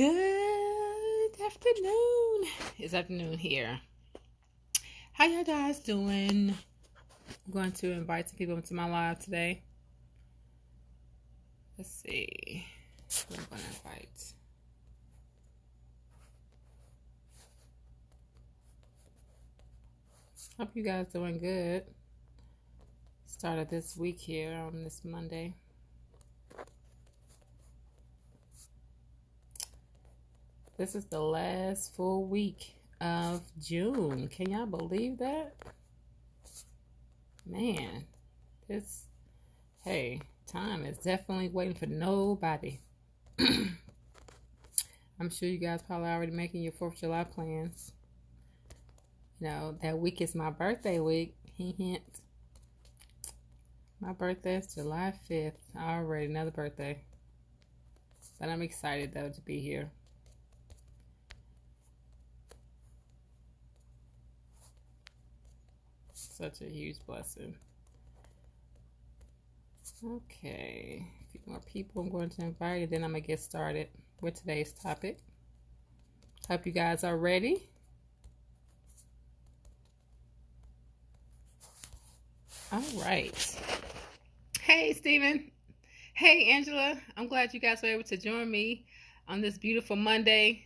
Good afternoon. It's afternoon here. How y'all guys doing? I'm going to invite some people into my live today. Let's see who I'm going to invite. Hope you guys doing good. Started this week here on this Monday. This is the last full week of June. Can y'all believe that? Man, time is definitely waiting for nobody. I'm sure you guys probably already making your 4th of July plans. You know, that week is my birthday week. Hint. My birthday is July 5th. Already another birthday. But I'm excited, though, to be here. Such a huge blessing. Okay. A few more people I'm going to invite, and then I'm going to get started with today's topic. Hope you guys are ready. All right. Hey, Stephen. Hey, Angela. I'm glad you guys were able to join me on this beautiful Monday.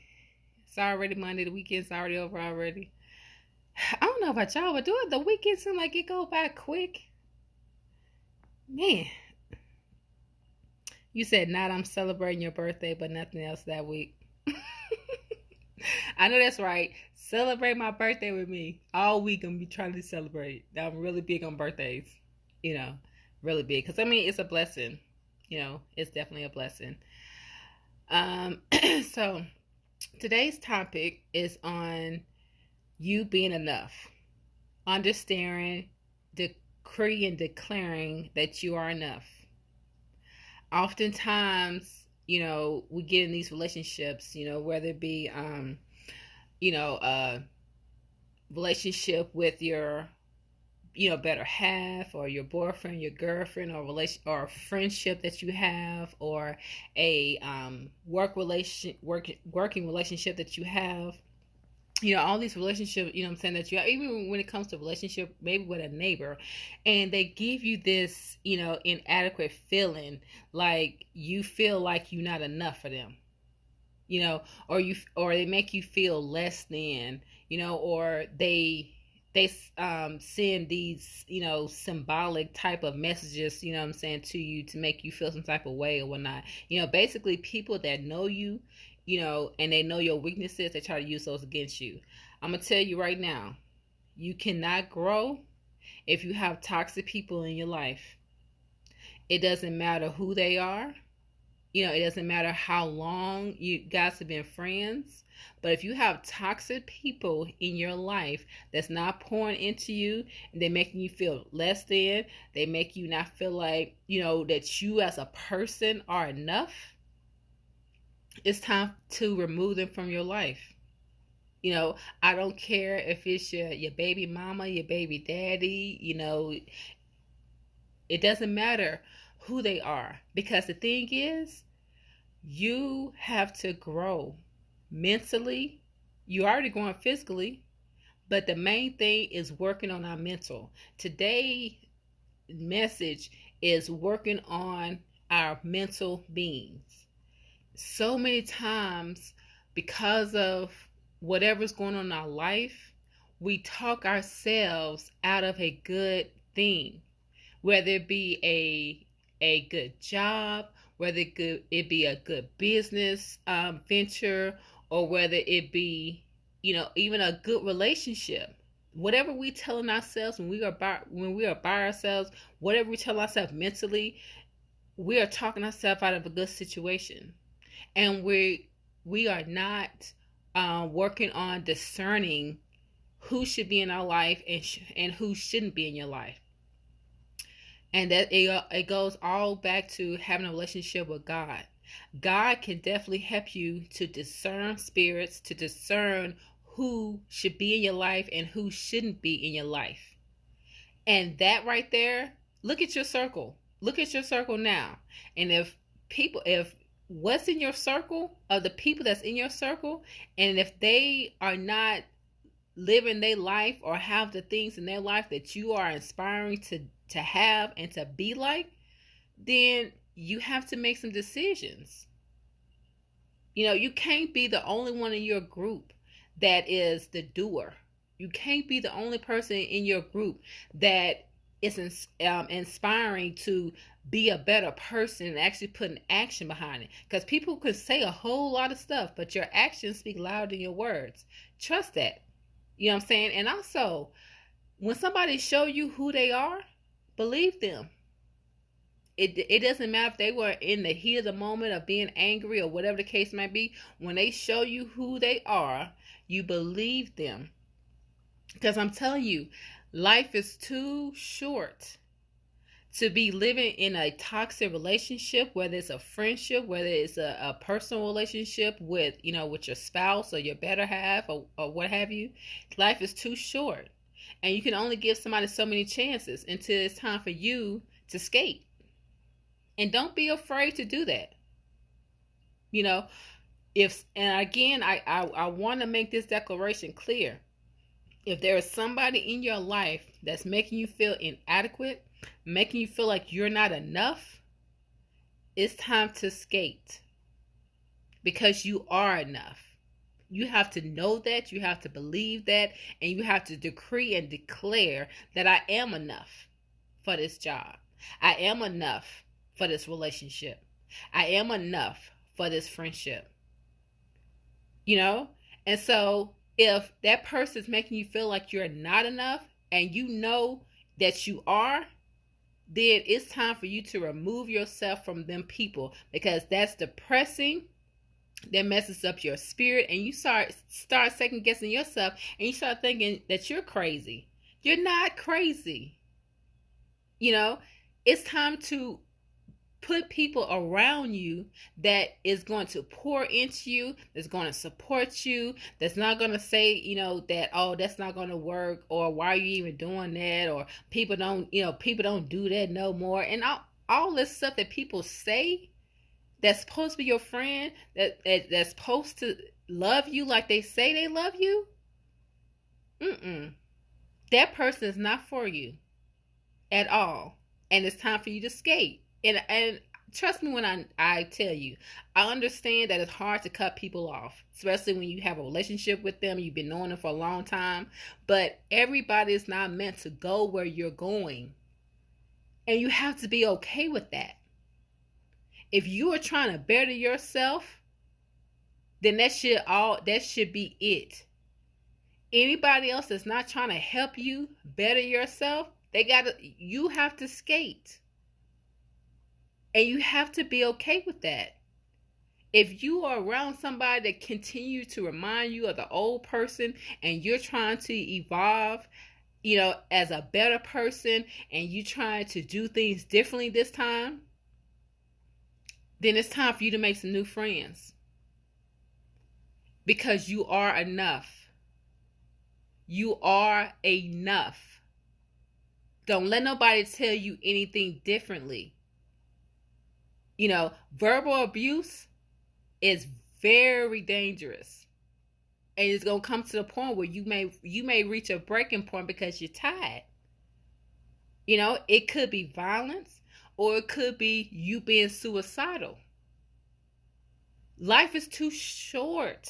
It's already Monday. The weekend's already over already. I don't know about y'all, but the weekend seem like it go by quick. Man. You said not I'm celebrating your birthday, but nothing else that week. I know that's right. Celebrate my birthday with me. All week I'm be trying to celebrate. I'm really big on birthdays. You know, really big. Because, I mean, it's a blessing. You know, it's definitely a blessing. So, today's topic is on you being enough. Understanding, decreeing, declaring that you are enough. Oftentimes, you know, we get in these relationships, you know, whether it be, relationship with your, better half, or your boyfriend, your girlfriend, or or a friendship that you have, or a working relationship that you have. All these relationships, I'm saying, that you have, even when it comes to relationship, maybe with a neighbor, and they give you this, inadequate feeling, like you feel like you're not enough for them, or they make you feel less than, or they send these, symbolic type of messages, to you to make you feel some type of way or whatnot. Basically people that know you, and they know your weaknesses, they try to use those against you. I'm going to tell you right now, you cannot grow if you have toxic people in your life. It doesn't matter who they are. It doesn't matter how long you guys have been friends. But if you have toxic people in your life that's not pouring into you, and they're making you feel less than, they make you not feel like, that you as a person are enough, it's time to remove them from your life. I don't care if it's your baby mama, your baby daddy, it doesn't matter who they are. Because the thing is, you have to grow mentally. You're already growing physically, but the main thing is working on our mental. Today's message is working on our mental beings. So many times, because of whatever's going on in our life, we talk ourselves out of a good thing, whether it be a good job, whether it be a good business venture, or whether it be, even a good relationship. Whatever we telling ourselves when we are by ourselves, whatever we tell ourselves mentally, we are talking ourselves out of a good situation. And we are not working on discerning who should be in our life and who shouldn't be in your life. And that it goes all back to having a relationship with God. God can definitely help you to discern spirits, to discern who should be in your life and who shouldn't be in your life. And that right there, look at your circle. Look at your circle now. And if what's in your circle, of the people that's in your circle, and if they are not living their life or have the things in their life that you are inspiring to have and to be like, then you have to make some decisions. You know, you can't be the only one in your group that is the doer. You can't be the only person in your group that is inspiring to be a better person and actually put an action behind it. Because people could say a whole lot of stuff, but your actions speak louder than your words. Trust that. You know what I'm saying? And also, when somebody show you who they are, believe them. It doesn't matter if they were in the heat of the moment of being angry or whatever the case might be. When they show you who they are, you believe them. Because I'm telling you, life is too short to be living in a toxic relationship, whether it's a friendship, whether it's a personal relationship with, you know, with your spouse or your better half or what have you. Life is too short. And you can only give somebody so many chances until it's time for you to skate. And don't be afraid to do that. You know, and again, I want to make this declaration clear. If there is somebody in your life that's making you feel inadequate, making you feel like you're not enough, it's time to skate. Because you are enough. You have to know that, you have to believe that, and you have to decree and declare that I am enough for this job. I am enough for this relationship. I am enough for this friendship. You know? And so if that person is making you feel like you're not enough and you know that you are, then it's time for you to remove yourself from them people, because that's depressing. That messes up your spirit, and you start second guessing yourself, and you start thinking that you're crazy. You're not crazy. You know, it's time to put people around you that is going to pour into you, that's going to support you, that's not going to say, you know, that, oh, that's not going to work, or why are you even doing that, or people don't do that no more, and all this stuff that people say that's supposed to be your friend, that's supposed to love you like they say they love you. That person is not for you at all, and it's time for you to skate. And trust me when I tell you, I understand that it's hard to cut people off, especially when you have a relationship with them, you've been knowing them for a long time. But everybody is not meant to go where you're going. And you have to be okay with that. If you are trying to better yourself, then that should be it. Anybody else that's not trying to help you better yourself, you have to skate. And you have to be okay with that. If you are around somebody that continues to remind you of the old person, and you're trying to evolve, you know, as a better person, and you trying to do things differently this time, then it's time for you to make some new friends. Because you are enough. You are enough. Don't let nobody tell you anything differently. You know, verbal abuse is very dangerous. And it's going to come to the point where you may reach a breaking point because you're tired. You know, it could be violence, or it could be you being suicidal. Life is too short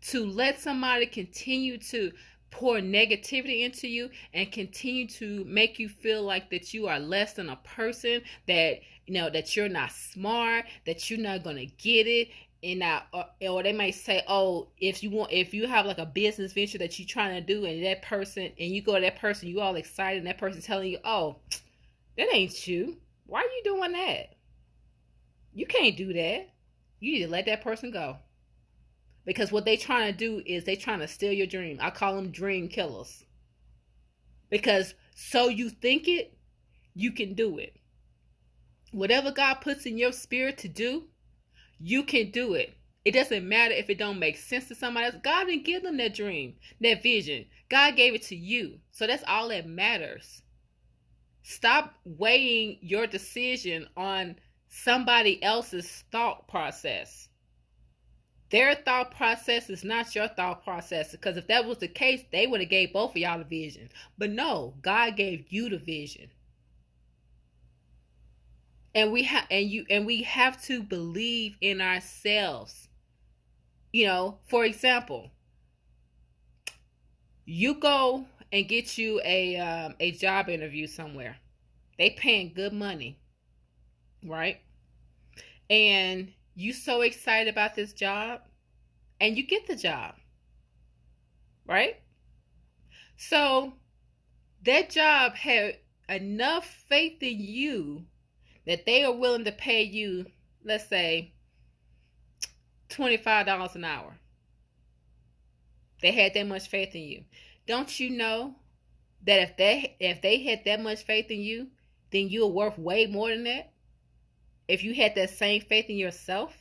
to let somebody continue to pour negativity into you and continue to make you feel like that you are less than a person, that, you know, that you're not smart, that you're not going to get it. And or they might say, oh, if you have like a business venture that you're trying to do, and that person, and you go to that person, you all excited, and that person telling you, oh, that ain't you. Why are you doing that? You can't do that. You need to let that person go. Because what they trying to do is they trying to steal your dream. I call them dream killers. Because so you think it, you can do it. Whatever God puts in your spirit to do, you can do it. It doesn't matter if it don't make sense to somebody else. God didn't give them that dream, that vision. God gave it to you. So that's all that matters. Stop weighing your decision on somebody else's thought process. Their thought process is not your thought process, because if that was the case, they would have gave both of y'all the vision. But no, God gave you the vision. And we have to believe in ourselves. You know, for example, you go and get you a job interview somewhere. They paying good money, right? And you so excited about this job, and you get the job, right? So that job had enough faith in you that they are willing to pay you, let's say, $25 an hour. They had that much faith in you. Don't you know that if they had that much faith in you, then you're worth way more than that? If you had that same faith in yourself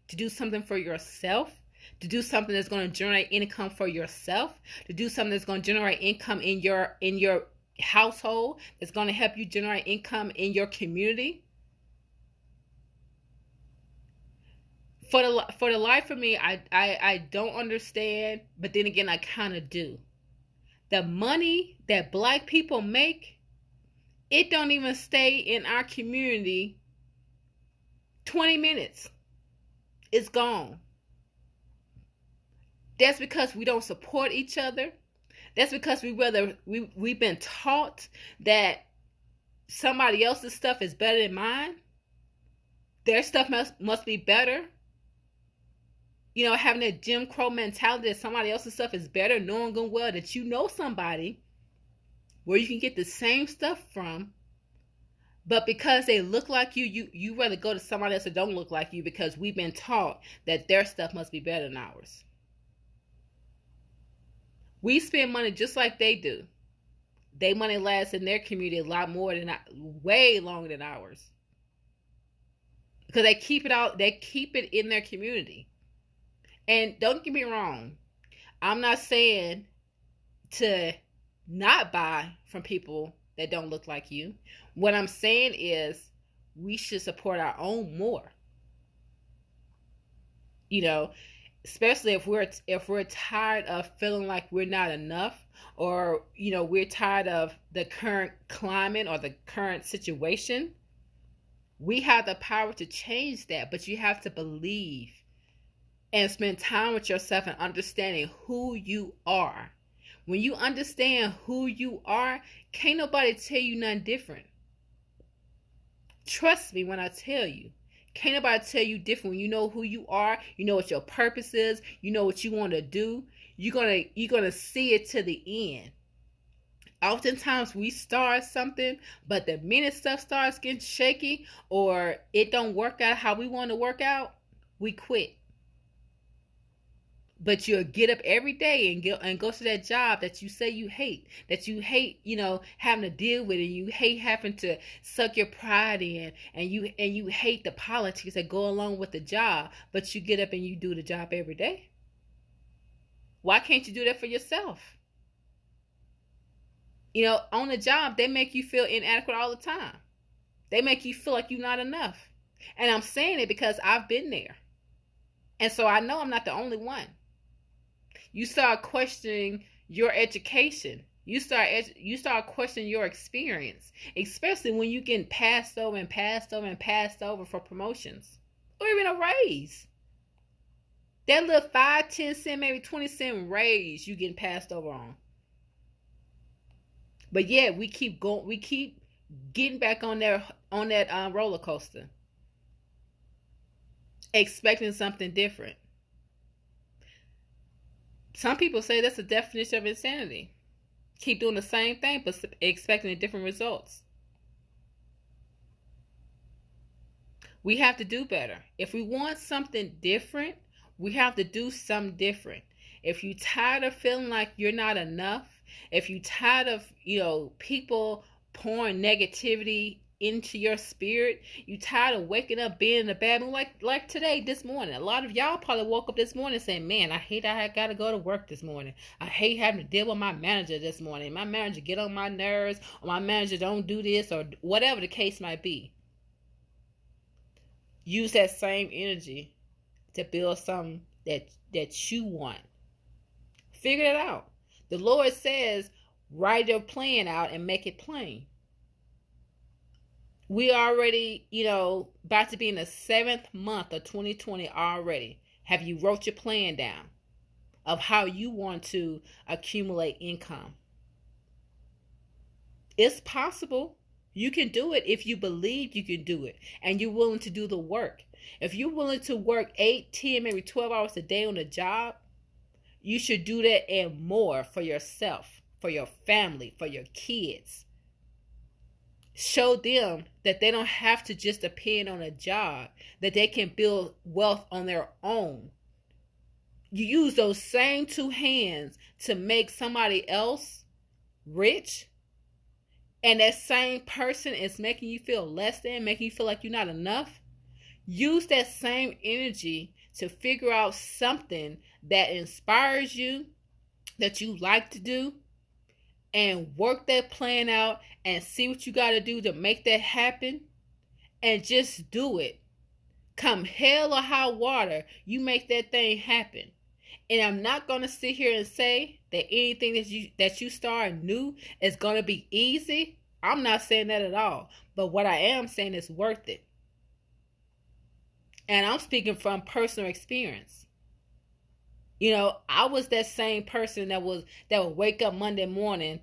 to do something for yourself, to do something that's going to generate income for yourself, to do something that's going to generate income in your household, that's going to help you generate income in your community. For the life of me, I don't understand, but then again, I kind of do. The money that Black people make, it don't even stay in our community 20 minutes. It's gone. That's because we don't support each other. That's because we've been taught that somebody else's stuff is better than mine. Their stuff must be better. You know, having that Jim Crow mentality that somebody else's stuff is better, knowing good well that you know somebody where you can get the same stuff from, but because they look like you rather go to somebody else that don't look like you, because we've been taught that their stuff must be better than ours. We spend money just like they do. Their money lasts in their community a lot more than way longer than ours, because they keep it in their community. And don't get me wrong, I'm not saying to not buy from people that don't look like you. What I'm saying is we should support our own more. You know, especially if we're tired of feeling like we're not enough, or you know, we're tired of the current climate or the current situation. We have the power to change that, but you have to believe and spend time with yourself and understanding who you are. When you understand who you are, can't nobody tell you nothing different. Trust me when I tell you. Can't nobody tell you different. When you know who you are, you know what your purpose is, you know what you want to do, you're gonna see it to the end. Oftentimes we start something, but the minute stuff starts getting shaky or it don't work out how we want to work out, we quit. But you'll get up every day and go to that job that you say you hate, you know, having to deal with it. You hate having to suck your pride in, and you hate the politics that go along with the job. But you get up and you do the job every day. Why can't you do that for yourself? You know, on the job, they make you feel inadequate all the time. They make you feel like you're not enough. And I'm saying it because I've been there. And so I know I'm not the only one. You start questioning your education. You start questioning your experience, especially when you get passed over and passed over and passed over for promotions or even a raise. That little 5, 10 cent, maybe 20 cent raise you getting passed over on. But yeah, we keep getting back on that roller coaster, expecting something different. Some people say that's the definition of insanity. Keep doing the same thing, but expecting different results. We have to do better. If we want something different, we have to do something different. If you're tired of feeling like you're not enough, if you're tired of, you know, people pouring negativity into your spirit, you tired of waking up being in a bad mood, like today, this morning. A lot of y'all probably woke up this morning saying, man, I hate I gotta go to work this morning. I hate having to deal with my manager this morning. My manager get on my nerves, or my manager don't do this, or whatever the case might be. use that same energy to build something that you want. Figure it out. The Lord says, write your plan out and make it plain. We already, about to be in the 7th month of 2020 already. Have you wrote your plan down of how you want to accumulate income? It's possible. You can do it if you believe you can do it and you're willing to do the work. If you're willing to work 8, 10, maybe 12 hours a day on a job, you should do that and more for yourself, for your family, for your kids. Show them that they don't have to just depend on a job, that they can build wealth on their own. You use those same 2 hands to make somebody else rich, and that same person is making you feel less than, making you feel like you're not enough. Use that same energy to figure out something that inspires you, that you like to do, and work that plan out and see what you got to do to make that happen, and just do it. Come hell or high water, you make that thing happen. And I'm not going to sit here and say that anything that you start new is going to be easy. I'm not saying that at all. But what I am saying is worth it. And I'm speaking from personal experience. I was that same person that would wake up Monday morning,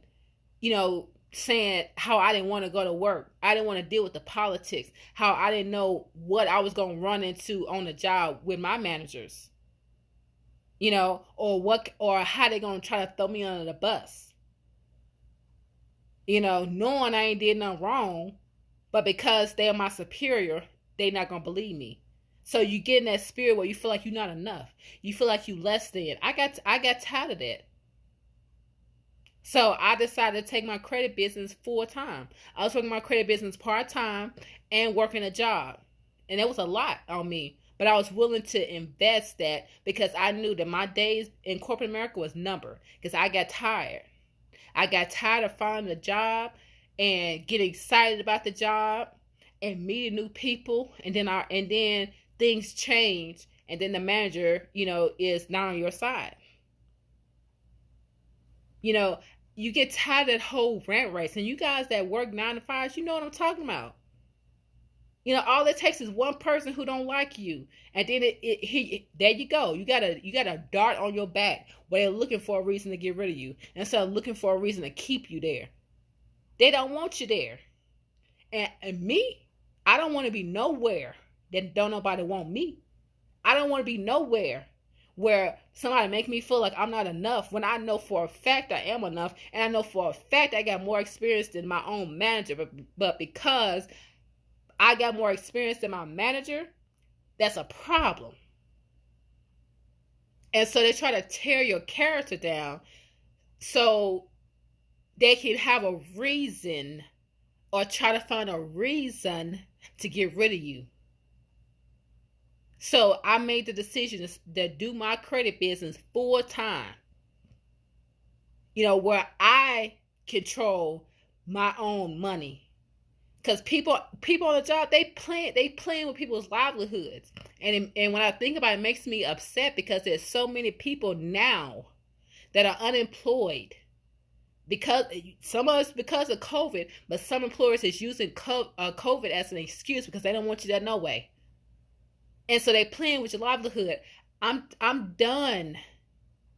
saying how I didn't want to go to work. I didn't want to deal with the politics. How I didn't know what I was going to run into on the job with my managers. Or how they going to try to throw me under the bus. Knowing I ain't did nothing wrong, but because they're my superior, they not going to believe me. So you get in that spirit where you feel like you're not enough. You feel like you less than. I got tired of that. So I decided to take my credit business full time. I was working my credit business part time and working a job. And it was a lot on me. But I was willing to invest that because I knew that my days in corporate America was numbered. Because I got tired. I got tired of finding a job and getting excited about the job and meeting new people. And then things change, and then the manager, is not on your side. You get tired of that whole rat race. And you guys that work 9 to 5, you know what I'm talking about. All it takes is one person who don't like you, and then there you go. You got a dart on your back where they're looking for a reason to get rid of you instead of looking for a reason to keep you there. They don't want you there. And me, I don't want to be nowhere that don't nobody want me. I don't want to be nowhere where somebody make me feel like I'm not enough when I know for a fact I am enough, and I know for a fact I got more experience than my own manager. But because I got more experience than my manager, that's a problem. And so they try to tear your character down so they can have a reason or try to find a reason to get rid of you. So I made the decision to do my credit business full time. Where I control my own money. Because people on the job, they playing with people's livelihoods. And when I think about it, it makes me upset because there's so many people now that are unemployed. Because some of us because of COVID, but some employers is using COVID as an excuse because they don't want you there no way. And so they playing with your livelihood. I'm done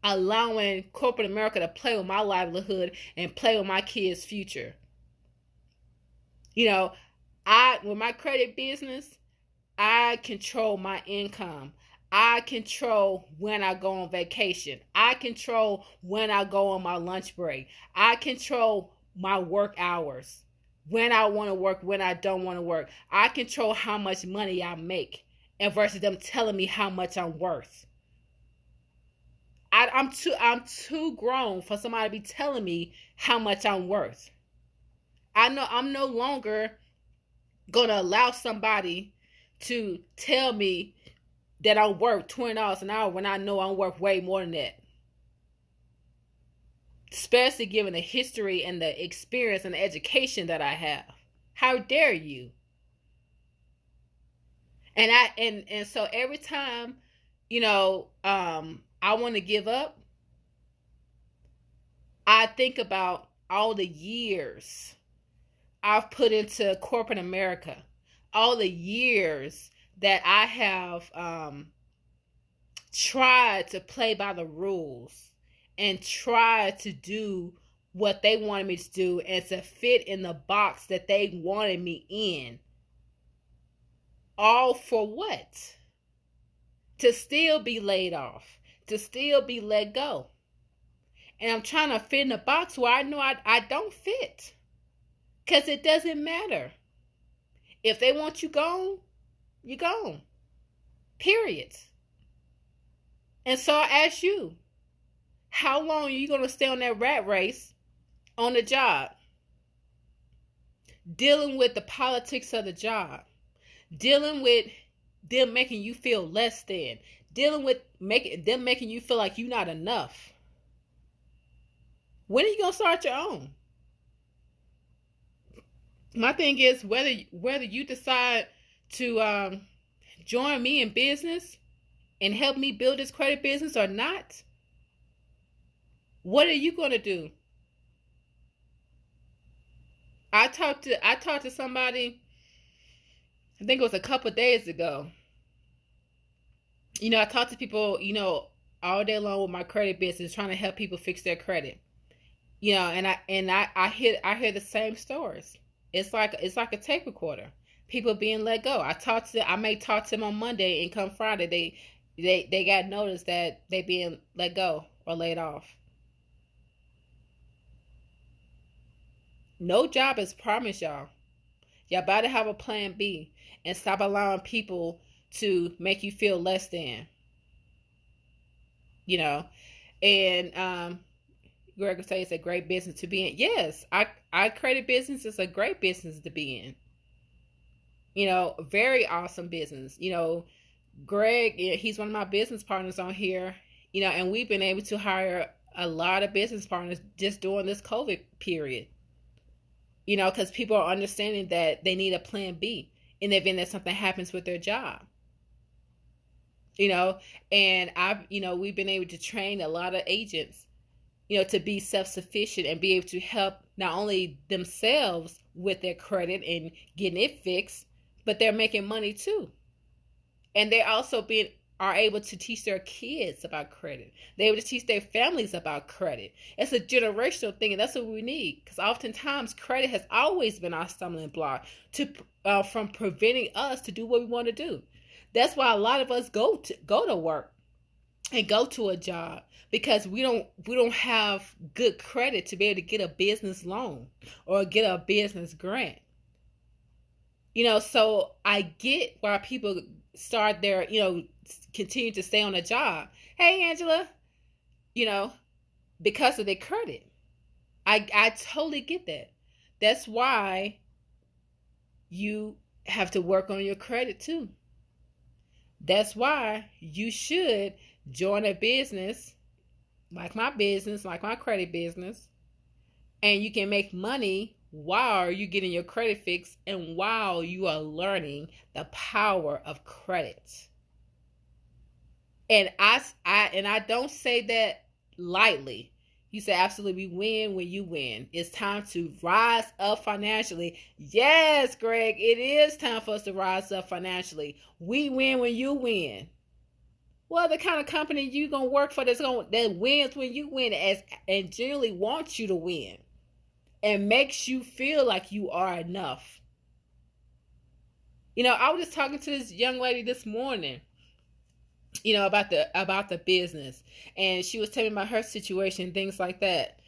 allowing corporate America to play with my livelihood and play with my kids' future. With my credit business, I control my income. I control when I go on vacation. I control when I go on my lunch break. I control my work hours. When I want to work, when I don't want to work. I control how much money I make. And versus them telling me how much I'm worth. I'm too grown for somebody to be telling me how much I'm worth. I know I'm no longer gonna allow somebody to tell me that I'm worth $20 an hour when I know I'm worth way more than that. Especially given the history and the experience and the education that I have. How dare you? And so every time, I want to give up, I think about all the years I've put into corporate America, all the years that I have tried to play by the rules and try to do what they wanted me to do and to fit in the box that they wanted me in. All for what? To still be laid off, to still be let go. And I'm trying to fit in a box where I know I don't fit. Because it doesn't matter. If they want you gone, you're gone. Period. And so I ask you, how long are you going to stay on that rat race on the job? Dealing with the politics of the job. Dealing with them making you feel less than. Dealing with them making you feel like you're not enough. When are you going to start your own? My thing is whether you decide to join me in business and help me build this credit business or not, what are you going to do? I talked to somebody, I think it was a couple of days ago. I talk to people, all day long with my credit business, trying to help people fix their credit. And I hear the same stories. It's like a tape recorder. People being let go. I may talk to them on Monday, and come Friday they got notice that they being let go or laid off. No job is promised, y'all. Y'all better have a plan B and stop allowing people to make you feel less than. And Greg would say it's a great business to be in. Yes, I credit business is a great business to be in. Very awesome business. Greg, he's one of my business partners on here. And we've been able to hire a lot of business partners just during this COVID period. Because people are understanding that they need a plan B in the event that something happens with their job. And we've been able to train a lot of agents, to be self-sufficient and be able to help not only themselves with their credit and getting it fixed, but they're making money too. And they also are able to teach their kids about credit. They're able to teach their families about credit. It's a generational thing, and that's what we need. Because oftentimes, credit has always been our stumbling block from preventing us to do what we want to do. That's why a lot of us go to work and go to a job, because we don't have good credit to be able to get a business loan or get a business grant. So I get why people start their, continue to stay on a job. Hey, Angela, because of their credit. I totally get that. That's why you have to work on your credit too. That's why you should join a business like my business, like my credit business, and you can make money while you're getting your credit fixed and while you are learning the power of credit. And I don't say that lightly. You say absolutely, we win when you win. It's time to rise up financially. Yes, Greg, it is time for us to rise up financially. We win when you win. What other kind of company you gonna work for that wins when you win and generally wants you to win and makes you feel like you are enough? I was just talking to this young lady this morning, about the business, and she was telling me about her situation, things like that,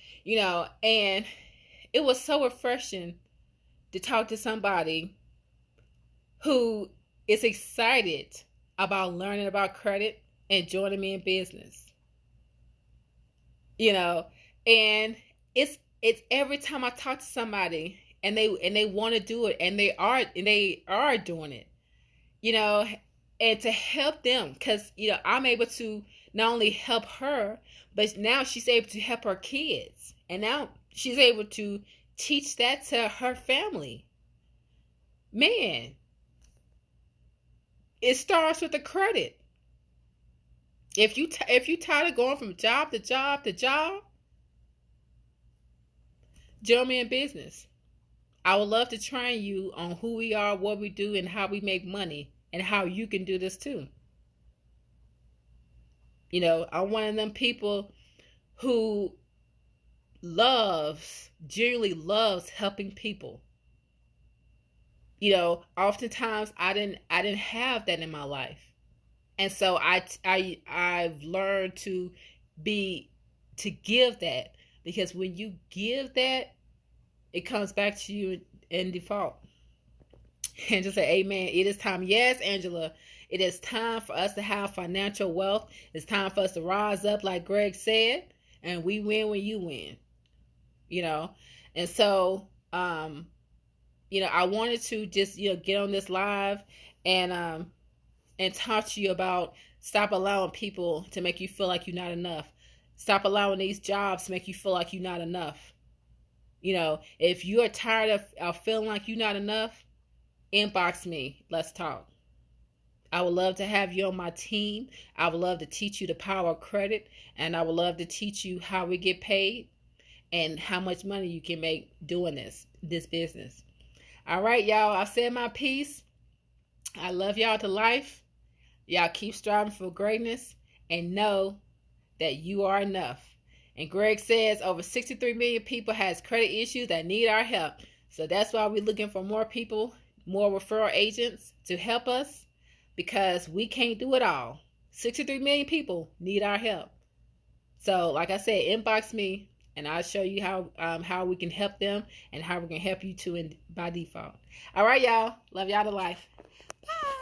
and it was so refreshing to talk to somebody who is excited about learning about credit and joining me in business. And it's every time I talk to somebody and they want to do it, and they are doing it, and to help them, because I'm able to not only help her, but now she's able to help her kids, and now she's able to teach that to her family. Man, It starts with the credit. If you tired of going from job to job to job, join me in business. I would love to train you on who we are, what we do, and how we make money, and how you can do this too. You know, I'm one of them people who genuinely loves helping people. You know, oftentimes I didn't have that in my life, and so I've learned be to give that, because when you give that, it comes back to you in default. And just say amen. It is time. Yes, Angela, it is time for us to have financial wealth. It's time for us to rise up, like Greg said, and we win when you win. You know, and so I wanted to just get on this live and and talk to you about stop allowing people to make you feel like you're not enough. Stop allowing these jobs to make you feel like you're not enough. You know, if you are tired of feeling like you're not enough, inbox me. Let's talk. I would love to have you on my team. I would love to teach you the power of credit, and I would love to teach you how we get paid and how much money you can make doing this business. All right, y'all. I said my piece. I love y'all to life. Y'all keep striving for greatness and know that you are enough. And Greg says over 63 million people has credit issues that need our help. So that's why we're looking for more people, more referral agents to help us, because we can't do it all. 63 million people need our help. So like I said, inbox me and I'll show you how we can help them and how we can help you too by default. All right, y'all. Love y'all to life. Bye.